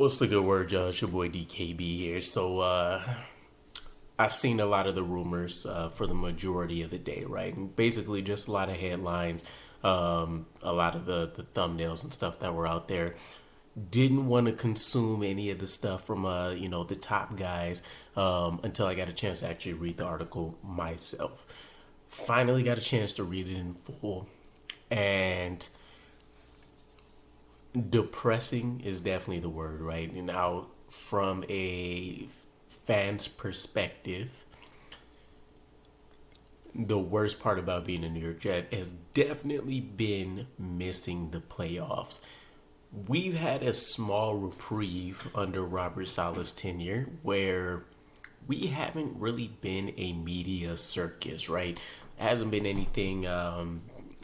What's the good word, Josh? Your boy DKB here. So, I've seen a lot of the rumors for the majority of the day, right? And basically, just a lot of headlines, a lot of the thumbnails and stuff that were out there. Didn't want to consume any of the stuff from, the top guys until I got a chance to actually read the article myself. Finally got a chance to read it in full. And depressing is definitely the word, right? Now, from a fan's perspective, the worst part about being a New York Jet has definitely been missing the playoffs. We've had a small reprieve under Robert Saleh's tenure where we haven't really been a media circus, right? There hasn't been anything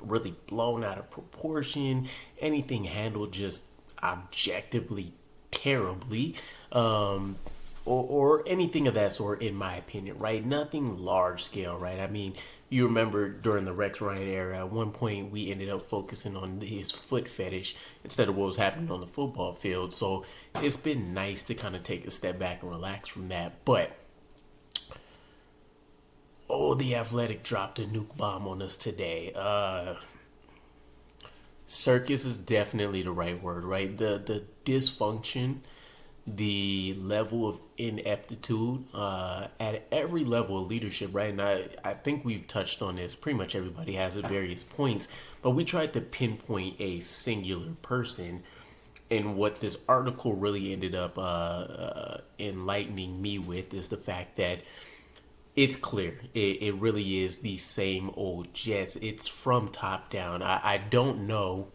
really blown out of proportion, anything handled just objectively terribly, or anything of that sort, in my opinion, right? Nothing large scale, right? I mean, you remember during the Rex Ryan era, at one point we ended up focusing on his foot fetish instead of what was happening on the football field. So it's been nice to kind of take a step back and relax from that. But the Athletic dropped a nuke bomb on us today. Circus is definitely the right word, right? The dysfunction, the level of ineptitude at every level of leadership, right? And I think we've touched on this. Pretty much everybody has at various points, but we tried to pinpoint a singular person. And what this article really ended up enlightening me with is the fact that it's clear. It really is the same old Jets. It's from top down. I don't know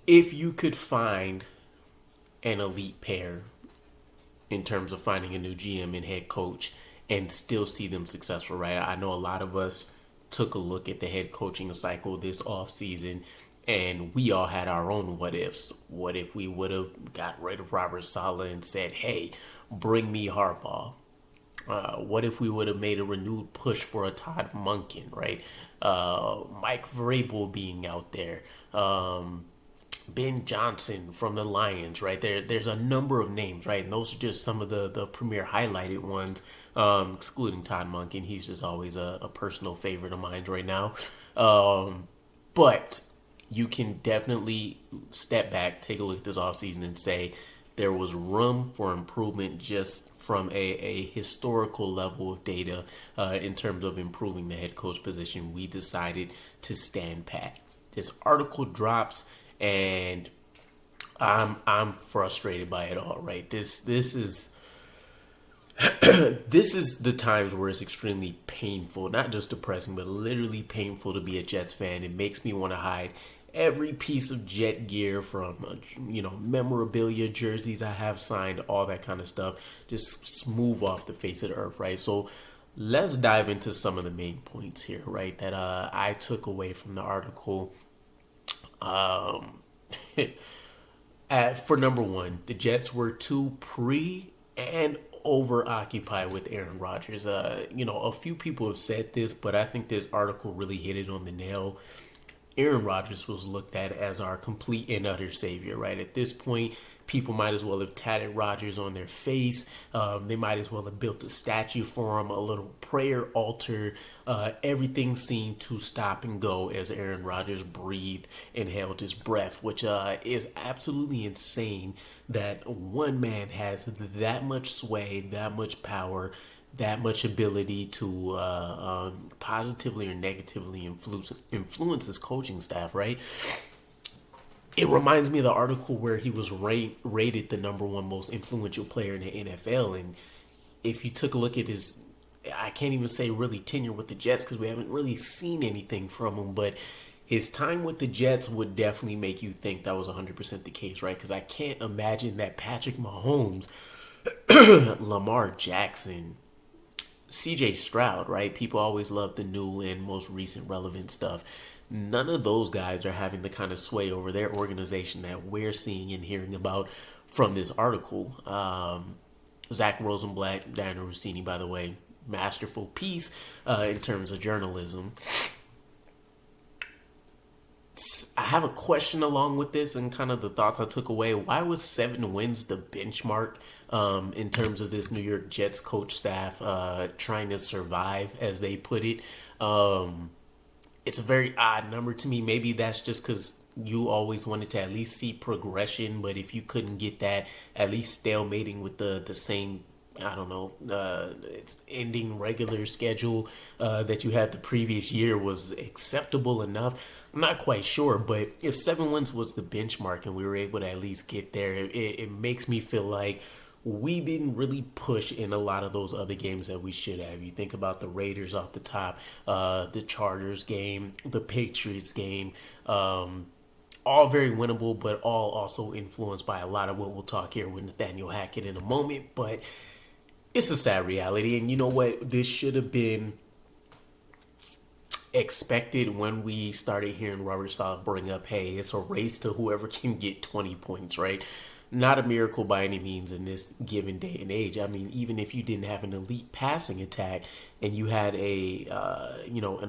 if you could find an elite pair in terms of finding a new GM and head coach and still see them successful, right? I know a lot of us took a look at the head coaching cycle this offseason and we all had our own what ifs. What if we would have got rid of Robert Saleh and said, hey, bring me Harbaugh? What if we would have made a renewed push for a Todd Monken, right? Mike Vrabel being out there. Ben Johnson from the Lions, right? There's a number of names, right? And those are just some of the premier highlighted ones, excluding Todd Monken. He's just always a personal favorite of mine right now. But you can definitely step back, take a look at this offseason and say there was room for improvement just from a historical level of data in terms of improving the head coach position. We decided to stand pat. This article drops, and I'm frustrated by it all. Right, this is this is the times where it's extremely painful, not just depressing, but literally painful to be a Jets fan. It makes me want to hide every piece of Jet gear from, memorabilia, jerseys I have signed, all that kind of stuff, just smooth off the face of the earth, right? So let's dive into some of the main points here, right, that I took away from the article. For number one, the Jets were too and over-occupied with Aaron Rodgers. A few people have said this, but I think this article really hit it on the nail. Aaron Rodgers was looked at as our complete and utter savior, right? At this point, people might as well have tatted Rodgers on their face. They might as well have built a statue for him, a little prayer altar. Everything seemed to stop and go as Aaron Rodgers breathed and held his breath, which is absolutely insane that one man has that much sway, that much power, that much ability to positively or negatively influence his coaching staff, right? It reminds me of the article where he was rated the number one most influential player in the NFL. And if you took a look at his, I can't even say really tenure with the Jets because we haven't really seen anything from him, but his time with the Jets would definitely make you think that was 100% the case, right? Because I can't imagine that Patrick Mahomes, Lamar Jackson, CJ Stroud, right? People always love the new and most recent relevant stuff. None of those guys are having the kind of sway over their organization that we're seeing and hearing about from this article. Zach Rosenblatt, Daniel Russini, by the way, masterful piece in terms of journalism. I have a question along with this and kind of the thoughts I took away. Why was 7 wins the benchmark in terms of this New York Jets coach staff trying to survive, as they put it? It's a very odd number to me. Maybe that's just because you always wanted to at least see progression, but if you couldn't get that, at least stalemating with the same, I don't know, it's ending regular schedule that you had the previous year was acceptable enough. I'm not quite sure, but if 7 wins was the benchmark and we were able to at least get there, it makes me feel like we didn't really push in a lot of those other games that we should have. You think about the Raiders off the top, the Chargers game, the Patriots game, all very winnable, but all also influenced by a lot of what we'll talk here with Nathaniel Hackett in a moment. But it's a sad reality, and you know what? This should have been expected when we started hearing Robert Saleh bring up, hey, it's a race to whoever can get 20 points, right? Not a miracle by any means in this given day and age. I mean, even if you didn't have an elite passing attack and you had an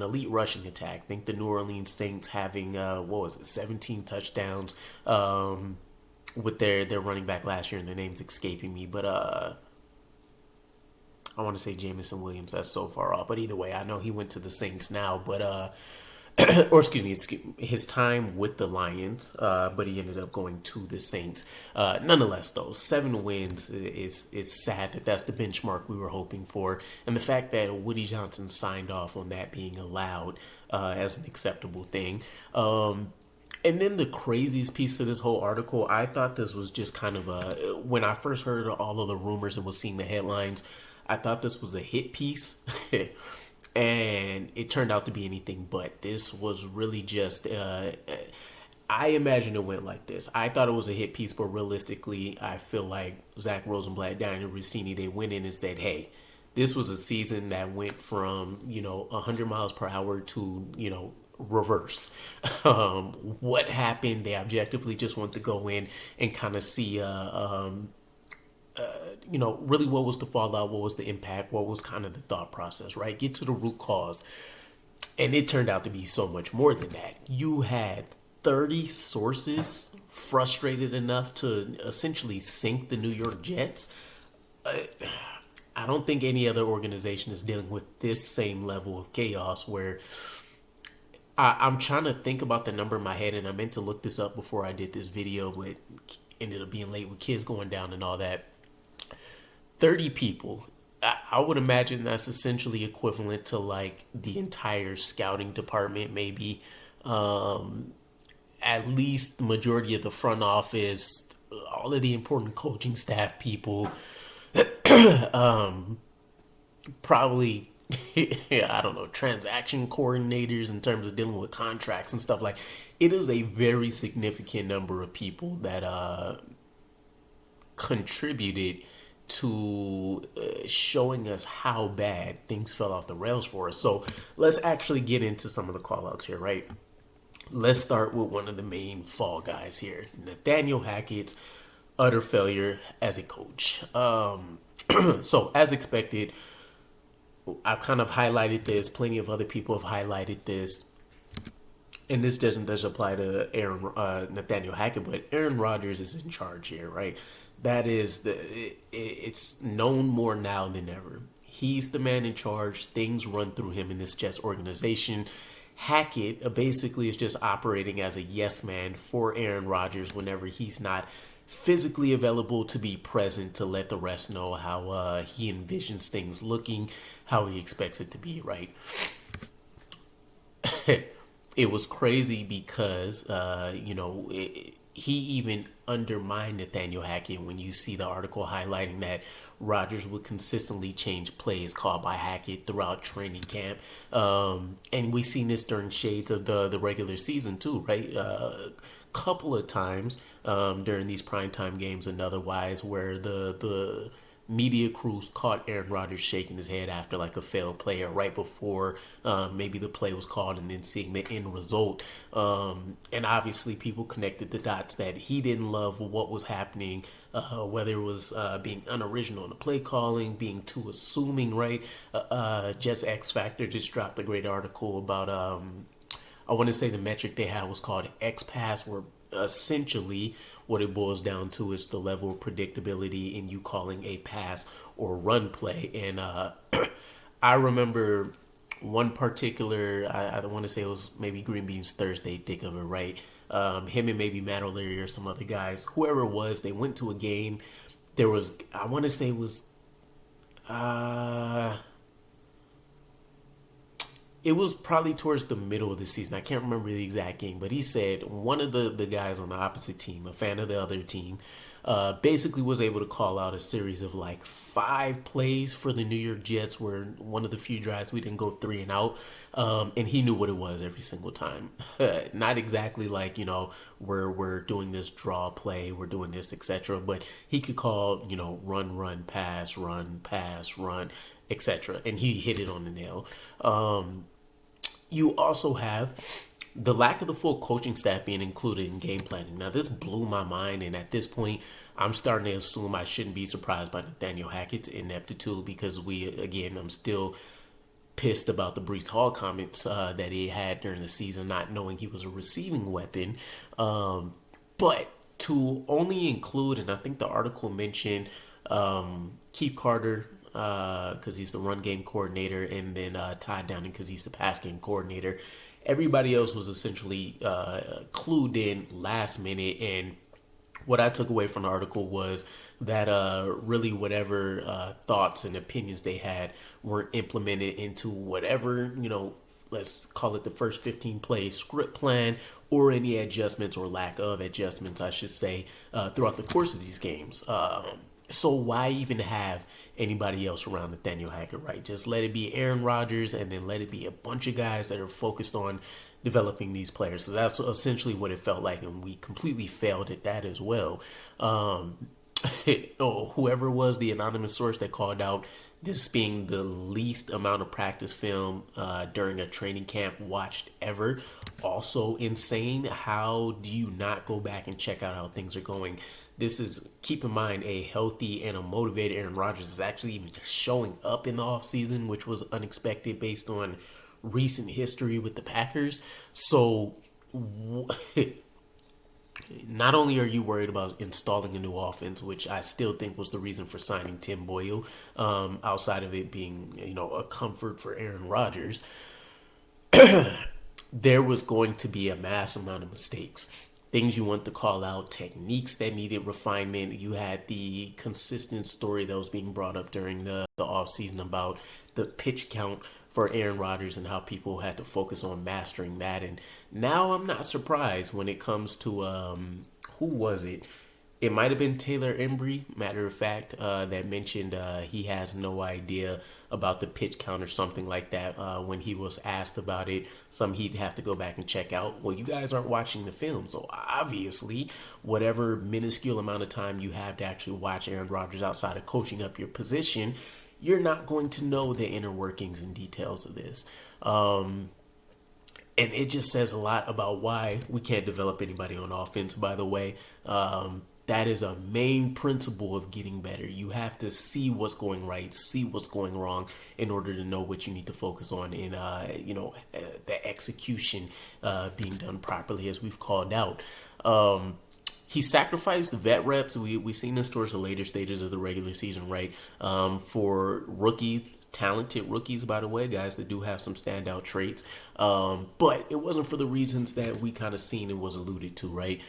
elite rushing attack, think the New Orleans Saints having, 17 touchdowns with their running back last year, and their name's escaping me, but I want to say Jamison Williams. That's so far off. But either way, I know he went to the Saints now. But or excuse me, his time with the Lions. But he ended up going to the Saints. Nonetheless, though, 7 wins is sad that that's the benchmark we were hoping for, and the fact that Woody Johnson signed off on that being allowed as an acceptable thing. And then the craziest piece of this whole article, I thought this was just kind of when I first heard all of the rumors and was seeing the headlines, I thought this was a hit piece, and it turned out to be anything but. This was really just, I imagine it went like this. I thought it was a hit piece, but realistically, I feel like Zach Rosenblatt, Daniel Russini, they went in and said, hey, this was a season that went from, 100 miles per hour to, reverse. What happened? They objectively just want to go in and kind of see, really what was the fallout, what was the impact, what was kind of the thought process, right? Get to the root cause. And it turned out to be so much more than that. You had 30 sources frustrated enough to essentially sink the New York Jets. I don't think any other organization is dealing with this same level of chaos where I'm trying to think about the number in my head, and I meant to look this up before I did this video, but ended up being late with kids going down and all that. 30 people. I would imagine that's essentially equivalent to like the entire scouting department, maybe at least the majority of the front office, all of the important coaching staff people, probably, I don't know, transaction coordinators in terms of dealing with contracts and stuff. Like, it is a very significant number of people that contributed to showing us how bad things fell off the rails for us. So let's actually get into some of the call outs here, right? Let's start with one of the main fall guys here, Nathaniel Hackett's utter failure as a coach. So as expected, I've kind of highlighted this. Plenty of other people have highlighted this. And this doesn't apply to Nathaniel Hackett, but Aaron Rodgers is in charge here, right? That is it's known more now than ever. He's the man in charge. Things run through him in this Jets organization. Hackett basically is just operating as a yes man for Aaron Rodgers whenever he's not physically available to be present to let the rest know how he envisions things looking, how he expects it to be, right? It was crazy because, he even undermined Nathaniel Hackett when you see the article highlighting that Rodgers would consistently change plays called by Hackett throughout training camp. And we've seen this during shades of the regular season too, right? Couple of times during these primetime games and otherwise where the media crews caught Aaron Rodgers shaking his head after like a failed play or right before maybe the play was called, and then seeing the end result. And obviously people connected the dots that he didn't love what was happening, whether it was being unoriginal in the play calling, being too assuming, right? Jets X Factor just dropped a great article about I want to say the metric they had was called XPass, where essentially what it boils down to is the level of predictability in you calling a pass or run play. And I remember one particular, I want to say it was maybe Green Beans Thursday, think of it right. Him and maybe Matt O'Leary or some other guys, whoever it was, they went to a game. There was, I want to say it was, it was probably towards the middle of the season. I can't remember the exact game, but he said one of the guys on the opposite team, a fan of the other team, basically was able to call out a series of like 5 plays for the New York Jets, where one of the few drives we didn't go 3 and out, and he knew what it was every single time. Not exactly like, we're doing this draw play, we're doing this, etc. But he could call, run, pass, run, etc. And he hit it on the nail. You also have the lack of the full coaching staff being included in game planning. Now, this blew my mind, and at this point, I'm starting to assume I shouldn't be surprised by Nathaniel Hackett's ineptitude, because I'm still pissed about the Breece Hall comments that he had during the season, not knowing he was a receiving weapon. But to only include, and I think the article mentioned Keith Carter, because he's the run game coordinator, and then Todd Downing because he's the pass game coordinator. Everybody else was essentially clued in last minute, and what I took away from the article was that really whatever thoughts and opinions they had were implemented into whatever, let's call it the first 15 play script plan, or any adjustments or lack of adjustments, I should say, throughout the course of these games. So why even have anybody else around Nathaniel Hackett, right? Just let it be Aaron Rodgers, and then let it be a bunch of guys that are focused on developing these players. So that's essentially what it felt like, and we completely failed at that as well. Whoever was the anonymous source that called out this being the least amount of practice film during a training camp watched ever, also insane. How do you not go back and check out how things are going? This is, keep in mind, a healthy and a motivated Aaron Rodgers is actually even showing up in the offseason, which was unexpected based on recent history with the Packers. So not only are you worried about installing a new offense, which I still think was the reason for signing Tim Boyle, outside of it being, a comfort for Aaron Rodgers, there was going to be a mass amount of mistakes. Things you want to call out, techniques that needed refinement. You had the consistent story that was being brought up during the offseason about the pitch count for Aaron Rodgers and how people had to focus on mastering that. And now I'm not surprised when it comes to, who was it? It might have been Taylor Embry, matter of fact, that mentioned he has no idea about the pitch count or something like that when he was asked about it. Some he'd have to go back and check out. Well, you guys aren't watching the film, so obviously whatever minuscule amount of time you have to actually watch Aaron Rodgers outside of coaching up your position, you're not going to know the inner workings and details of this. And it just says a lot about why we can't develop anybody on offense, by the way. That is a main principle of getting better. You have to see what's going right, see what's going wrong in order to know what you need to focus on in, the execution being done properly, as we've called out. He sacrificed the vet reps. We've seen this towards the later stages of the regular season, right? For rookies, talented rookies, by the way, guys that do have some standout traits. But it wasn't for the reasons that we kind of seen and was alluded to, right?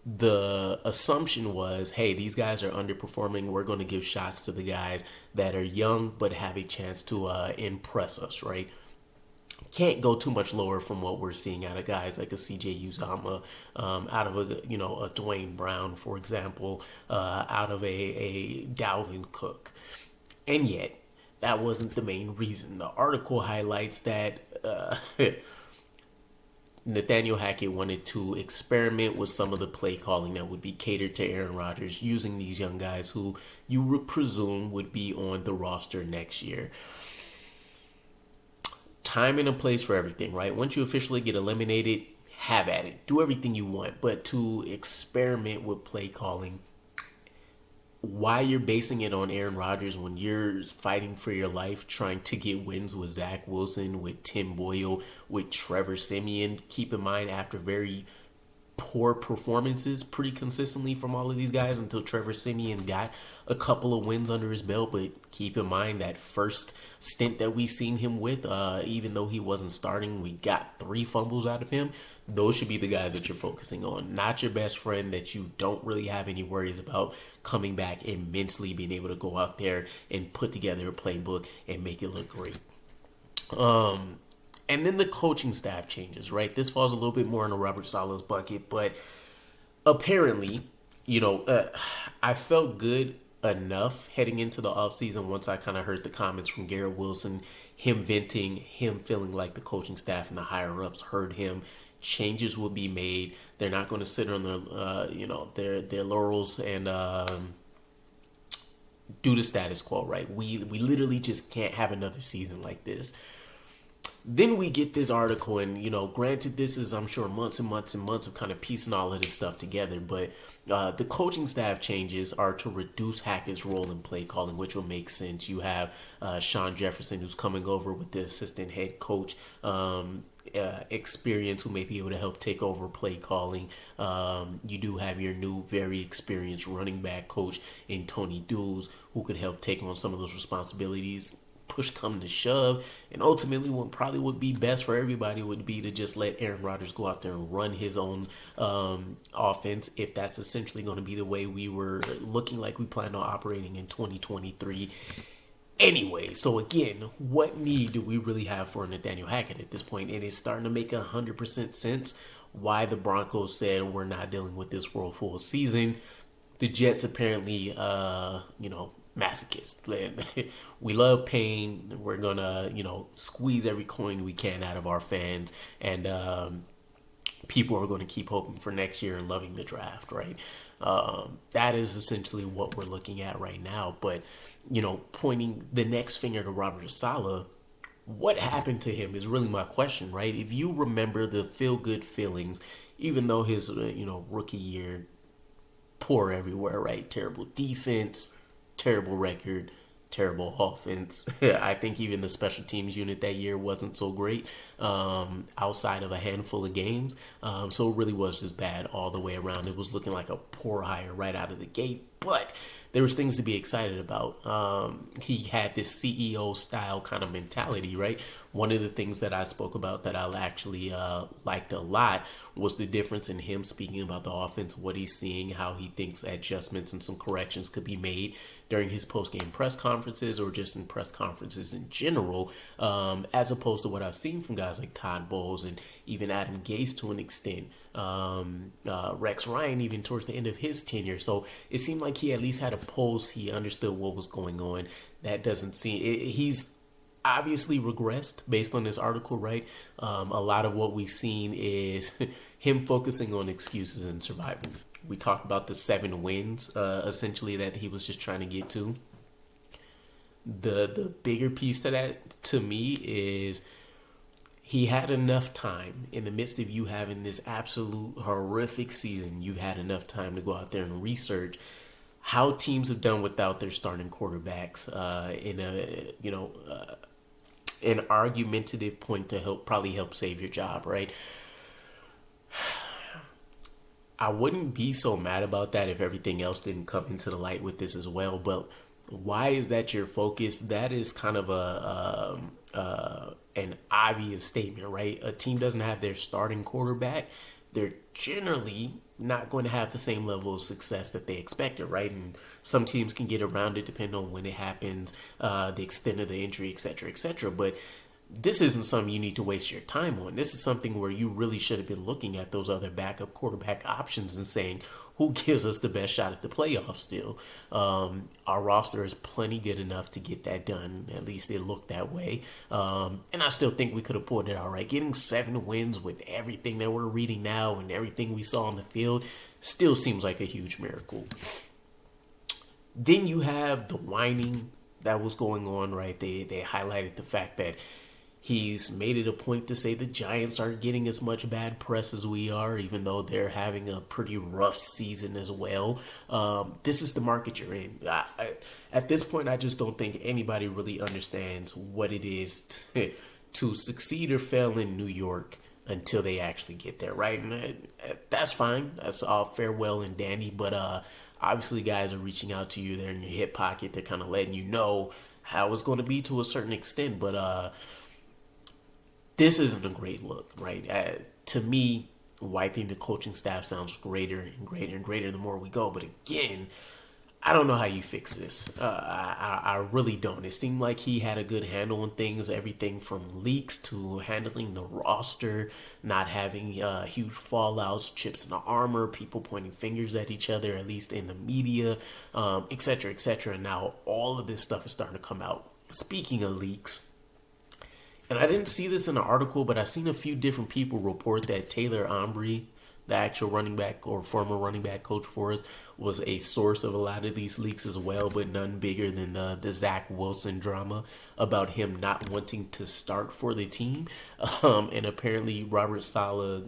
The assumption was, hey, these guys are underperforming. We're going to give shots to the guys that are young but have a chance to impress us, right? Can't go too much lower from what we're seeing out of guys like a CJ Uzomah, out of a Dwayne Brown, for example, out of a Dalvin Cook. And yet, that wasn't the main reason. The article highlights that Nathaniel Hackett wanted to experiment with some of the play calling that would be catered to Aaron Rodgers, using these young guys who you would presume would be on the roster next year. Time and a place for everything, right? Once you officially get eliminated, have at it. Do everything you want. But to experiment with play calling, why you're basing it on Aaron Rodgers when you're fighting for your life, trying to get wins with Zach Wilson, with Tim Boyle, with Trevor Siemian. Keep in mind, after very poor performances pretty consistently from all of these guys until Trevor Siemian got a couple of wins under his belt. But keep in mind that first stint that we seen him with, even though he wasn't starting, we got 3 fumbles out of him. Those should be the guys that you're focusing on, not your best friend that you don't really have any worries about coming back immensely, being able to go out there and put together a playbook and make it look great. And then the coaching staff changes, right? This falls a little bit more in the Robert Saleh's bucket, but apparently, I felt good enough heading into the offseason once I kind of heard the comments from Garrett Wilson, him venting, him feeling like the coaching staff and the higher-ups heard him. Changes will be made. They're not going to sit on their laurels and do the status quo, right? We literally just can't have another season like this. Then we get this article, and, granted, this is, I'm sure, months and months and months of kind of piecing all of this stuff together, but the coaching staff changes are to reduce Hackett's role in play calling, which will make sense. You have Sean Jefferson, who's coming over with the assistant head coach experience, who may be able to help take over play calling. You do have your new, very experienced running back coach in Tony Dulles, who could help take on some of those responsibilities. Push come to shove, and ultimately what probably would be best for everybody would be to just let Aaron Rodgers go out there and run his own offense, if that's essentially going to be the way we were looking like we planned on operating in 2023 anyway. So again, what need do we really have for Nathaniel Hackett at this point? And it's starting to make 100% sense why the Broncos said we're not dealing with this for a full season. The Jets apparently, masochist. We love pain. We're gonna, squeeze every coin we can out of our fans, and people are going to keep hoping for next year and loving the draft, right? That is essentially what we're looking at right now. But pointing the next finger to Robert Saleh, what happened to him is really my question, right? If you remember the feel-good feelings, even though his rookie year, poor everywhere, right? Terrible defense, terrible record, terrible offense. I think even the special teams unit that year wasn't so great outside of a handful of games. So it really was just bad all the way around. It was looking like a poor hire right out of the gate. But there was things to be excited about. He had this CEO style kind of mentality, right? One of the things that I spoke about that I actually liked a lot was the difference in him speaking about the offense, what he's seeing, how he thinks adjustments and some corrections could be made during his post-game press conferences or just in press conferences in general, as opposed to what I've seen from guys like Todd Bowles and even Adam Gase to an extent, Rex Ryan even towards the end of his tenure. So it seemed like he at least had a pulse. He understood what was going on. That doesn't seem... He's obviously regressed based on this article, right? A lot of what we've seen is him focusing on excuses and survival. We talked about the 7 wins, essentially, that he was just trying to get to. The bigger piece to that, to me, is he had enough time in the midst of you having this absolute horrific season. You've had enough time to go out there and research how teams have done without their starting quarterbacks in an argumentative point to probably help save your job, right? I wouldn't be so mad about that if everything else didn't come into the light with this as well. But why is that your focus? That is kind of an obvious statement, right? A team doesn't have their starting quarterback. They're generally not going to have the same level of success that they expected, right? And some teams can get around it depending on when it happens, the extent of the injury, et cetera, et cetera. But this isn't something you need to waste your time on. This is something where you really should have been looking at those other backup quarterback options and saying, who gives us the best shot at the playoffs still? Our roster is plenty good enough to get that done. At least it looked that way. And I still think we could have pulled it out right. Getting 7 wins with everything that we're reading now and everything we saw on the field still seems like a huge miracle. Then you have the whining that was going on, right? They highlighted the fact that He's made it a point to say the Giants aren't getting as much bad press as we are, even though they're having a pretty rough season as well. This is the market you're in. At this point, I just don't think anybody really understands what it is to succeed or fail in New York until they actually get there, right? And that's fine. That's all fair, well, and dandy. But obviously, guys are reaching out to you. They're in your hip pocket. They're kind of letting you know how it's going to be to a certain extent. But this isn't a great look, right? To me, wiping the coaching staff sounds greater and greater and greater the more we go. But again, I don't know how you fix this. I really don't. It seemed like he had a good handle on things, everything from leaks to handling the roster, not having huge fallouts, chips in the armor, people pointing fingers at each other, at least in the media, et cetera, et cetera. Now, all of this stuff is starting to come out. Speaking of leaks, and I didn't see this in the article, but I've seen a few different people report that Taylor Ombre, the actual running back or former running back coach for us, was a source of a lot of these leaks as well, but none bigger than the Zach Wilson drama about him not wanting to start for the team. And apparently Robert Saleh,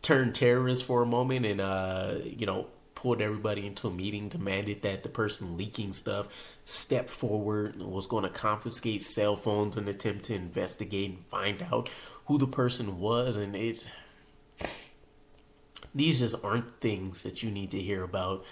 turned terrorist for a moment and, pulled everybody into a meeting, demanded that the person leaking stuff step forward, was going to confiscate cell phones and attempt to investigate and find out who the person was. And these just aren't things that you need to hear about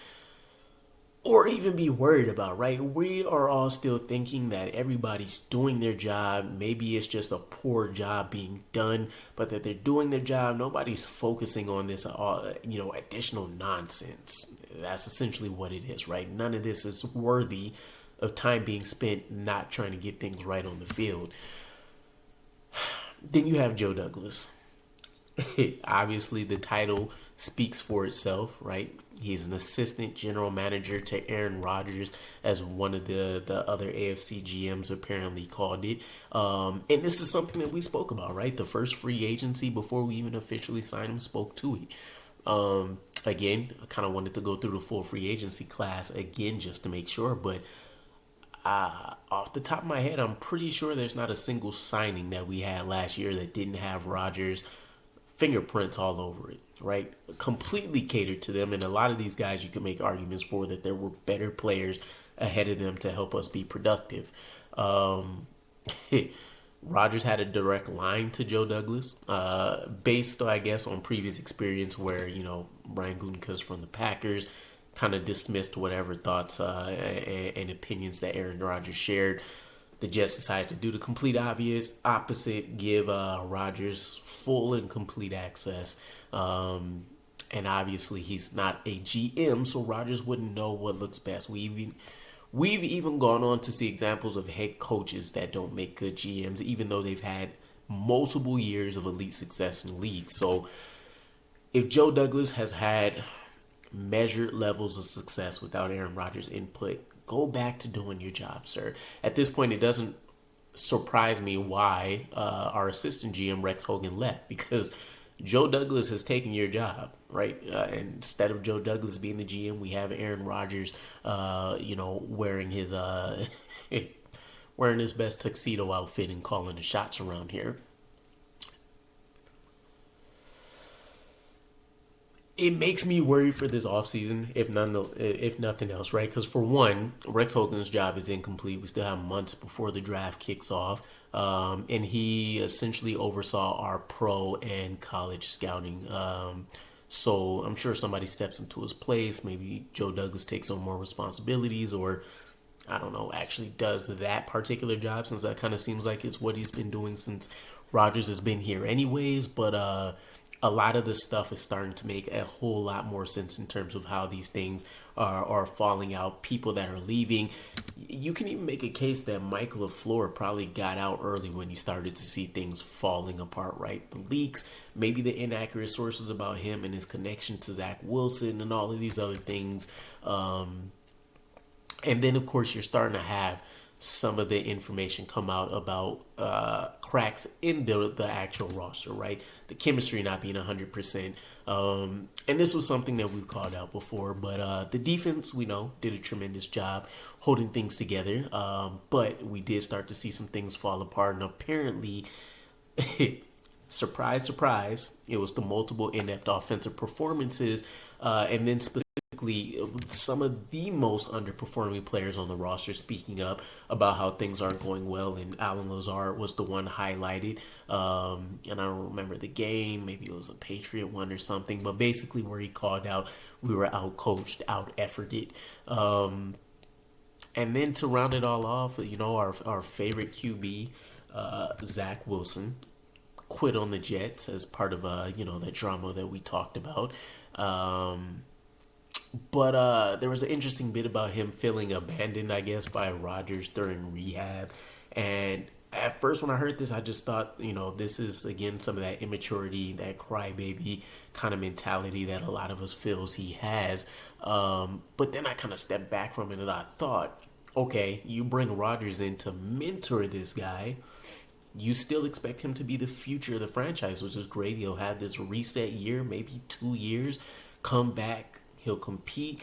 or even be worried about, right? We are all still thinking that everybody's doing their job. Maybe it's just a poor job being done, but that they're doing their job. Nobody's focusing on this, additional nonsense. That's essentially what it is, right? None of this is worthy of time being spent not trying to get things right on the field. Then you have Joe Douglas. Obviously, the title speaks for itself, right? He's an assistant general manager to Aaron Rodgers, as one of the other AFC GMs apparently called it. And this is something that we spoke about, right? The first free agency before we even officially signed him spoke to it. Again, I kind of wanted to go through the full free agency class again just to make sure, but off the top of my head, I'm pretty sure there's not a single signing that we had last year that didn't have Rodgers' fingerprints all over it, right? Completely catered to them. And a lot of these guys you can make arguments for that there were better players ahead of them to help us be productive. Rodgers had a direct line to Joe Douglas, based, I guess, on previous experience where, Brian Gutekunst from the Packers kind of dismissed whatever thoughts and opinions that Aaron Rodgers shared. The Jets decided to do the complete opposite, give Rodgers full and complete access. And obviously he's not a GM, so Rodgers wouldn't know what looks best. We've even gone on to see examples of head coaches that don't make good GMs, even though they've had multiple years of elite success in the league. So if Joe Douglas has had measured levels of success without Aaron Rodgers' input, go back to doing your job, sir. At this point, it doesn't surprise me why our assistant GM, Rex Hogan, left, because Joe Douglas has taken your job, right? Instead of Joe Douglas being the GM, we have Aaron Rodgers, wearing his wearing his best tuxedo outfit and calling the shots around here. It makes me worried for this offseason, if nothing else, right? Because for one, Rex Hogan's job is incomplete. We still have months before the draft kicks off. And he essentially oversaw our pro and college scouting. So I'm sure somebody steps into his place. Maybe Joe Douglas takes on more responsibilities, or I don't know, actually does that particular job, since that kind of seems like it's what he's been doing since Rodgers has been here anyways. But a lot of this stuff is starting to make a whole lot more sense in terms of how these things are falling out, people that are leaving. You can even make a case that Mike LaFleur probably got out early when he started to see things falling apart, right? The leaks, maybe the inaccurate sources about him and his connection to Zach Wilson and all of these other things. And then, of course, you're starting to have some of the information come out about cracks in the actual roster, right? The chemistry not being 100%. And this was something that we've called out before, but the defense, we know, did a tremendous job holding things together. But we did start to see some things fall apart, and apparently, surprise, surprise, it was the multiple inept offensive performances, and then specifically some of the most underperforming players on the roster speaking up about how things aren't going well, and Alan Lazard was the one highlighted, and I don't remember the game, maybe it was a Patriot one or something, but basically where he called out we were out-coached, out-efforted. And then to round it all off, our favorite QB, Zach Wilson, quit on the Jets as part of that drama that we talked about. But there was an interesting bit about him feeling abandoned, I guess, by Rodgers during rehab. And at first when I heard this, I just thought, this is, again, some of that immaturity, that crybaby kind of mentality that a lot of us feels he has. But then I kind of stepped back from it and I thought, okay, you bring Rodgers in to mentor this guy. You still expect him to be the future of the franchise, which is great. He'll have this reset year, maybe 2 years, come back. He'll compete.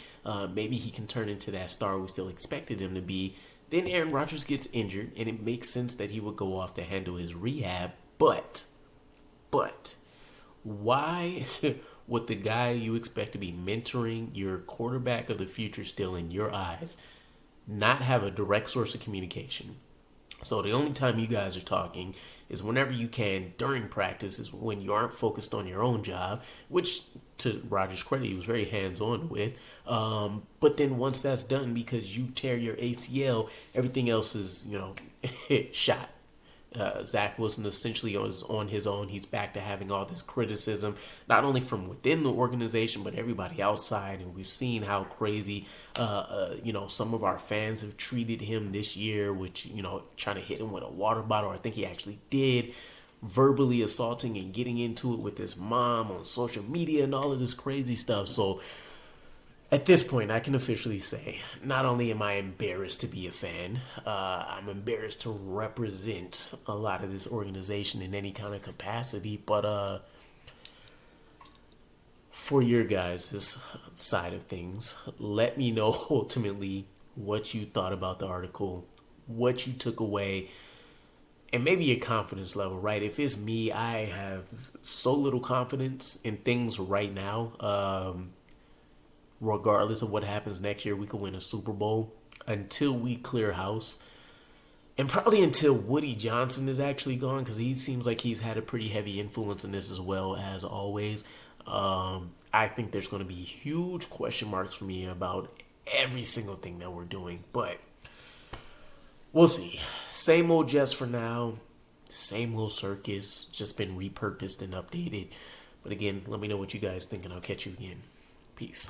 Maybe he can turn into that star we still expected him to be. Then Aaron Rodgers gets injured, and it makes sense that he would go off to handle his rehab. But, why would the guy you expect to be mentoring your quarterback of the future still in your eyes not have a direct source of communication? So the only time you guys are talking is whenever you can during practice, is when you aren't focused on your own job, which to Rodgers' credit, he was very hands-on with. But then once that's done, because you tear your ACL, everything else is, shot. Zach Wilson essentially is on his own. He's back to having all this criticism, not only from within the organization, but everybody outside. And we've seen how crazy, some of our fans have treated him this year, which, trying to hit him with a water bottle. I think he actually did, verbally assaulting and getting into it with his mom on social media and all of this crazy stuff. So at this point, I can officially say, not only am I embarrassed to be a fan, I'm embarrassed to represent a lot of this organization in any kind of capacity, but for your guys, this side of things, let me know ultimately what you thought about the article, what you took away, and maybe your confidence level, right? If it's me, I have so little confidence in things right now. Regardless of what happens next year, we could win a Super Bowl until we clear house. And probably until Woody Johnson is actually gone, because he seems like he's had a pretty heavy influence in this as well, as always. I think there's going to be huge question marks for me about every single thing that we're doing. But we'll see. Same old Jets for now. Same old circus. Just been repurposed and updated. But again, let me know what you guys think, and I'll catch you again. Peace.